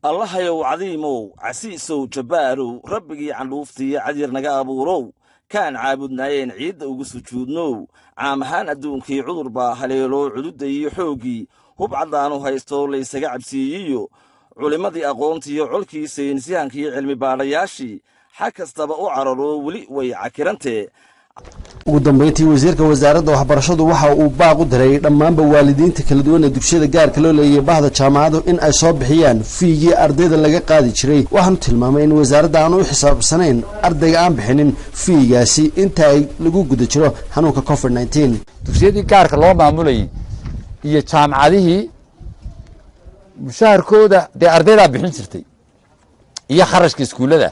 allahayow cadiimow casiisow jabbaarow rabbigii candhuuftiiyo cadyar naga abuurow kaan caabudnaayeen ciidda ugu sujuudnow caam ahaan adduunkii cudur baa haleeloo cududda iyo xooggii hub caddaanu haysto laysaga cabsiiyiyo culimmadii aqoontiiyo colkii saynisyahankiiyo cilmi baadhayaashii xag kastaba u cararoo weli way cakirantee ugu dambeyntii wasiirka wasaaradda waxbarashadu waxa uu baaq u diray dhammaanba waalidiinta kala duwan ee dugsiyada gaarka loo leeyahay bahda jaamacadu in ay soo bixiyaan fiigii ardayda laga qaadi jiray waxaanu tilmaamay in wasaaradda aan u xisaabsanayn ardayga aan bixinin fiigaasi inta ay lagu guda jiro xanuunka covid-19 dugsiyadii gaarka loo maamulayay iyo jaamacadihii mushaharkooda dee ardaydaa bixin jirtay iyo kharashka iskuullada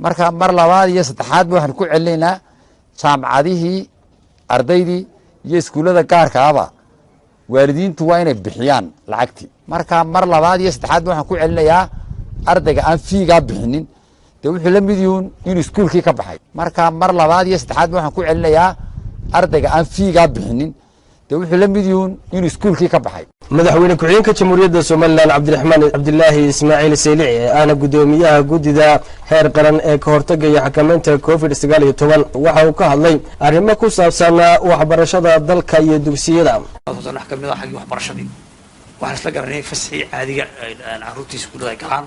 marka mar labaad iyo saddexaadba waxaan ku celinaynaa jaamacadihii ardaydii iyo iskuullada gaarkaaba waalidiintu waa inay bixiyaan lacagtii marka mar labaad iyo saddexaadba waxaan ku celinayaa ardayga aan fiigaa bixinin dee wuxuu la mid yihiin inuu iskuulkii ka baxay marka mar labaad iyo saddexaadba waxaan ku celinayaa ardayga aan fiigaa bixinin dee wuxuu la mid yihiin inuu iskuulkii ka baxay madaxweyne ku-xigeenka jamhuuriyadda somalilan cabdiraxmaan cabdilaahi ismaaciil saylici aana guddoomiyaha guddida heer qaran ee ka hortagga iyo xakamaynta covid-19 waxa uu ka hadlay arrimo ku saabsan waxbarashada dalka iyo dugsiyada kamid ah xagii waxbarashadii waxaan isla garanay fasxii caadiga caruurtii iskuullada ay galaan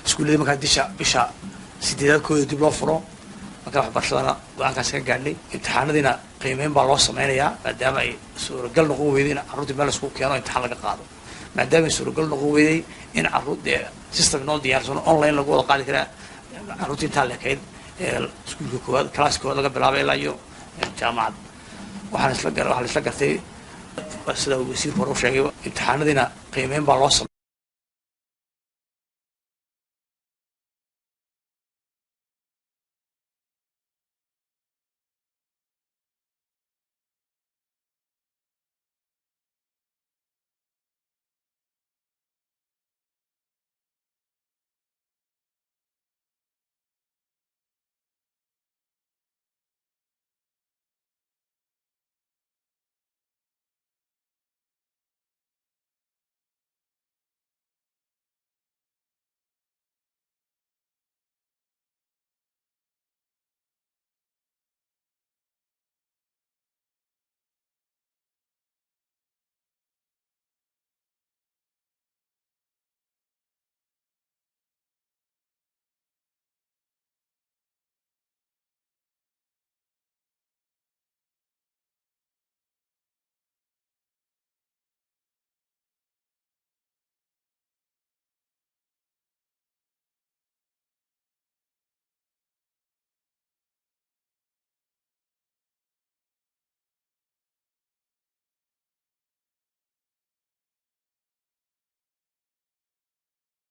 iskuullada markaa bisha 8 dib loo furo marka waxbarashadana go'aankaas ka gaadhnay imtixaanadiina qiimeyn baa loo sameynayaa maadaama ay suuragal noqon weyday in carruurtii meel isku keeno imtixaan laga qaado maadaama ay suuragal noqon weyday in carruurtii system noo diyaarsan online lagu wada qaadi karaa carruurtii intaa leekayd iskuulka koowaad class koowaad laga bilaabay ilaa iyo jaamacad waxaan isla gartay sida wasiirku hore u sheegay imtixaanadiina qiimeyn baa loo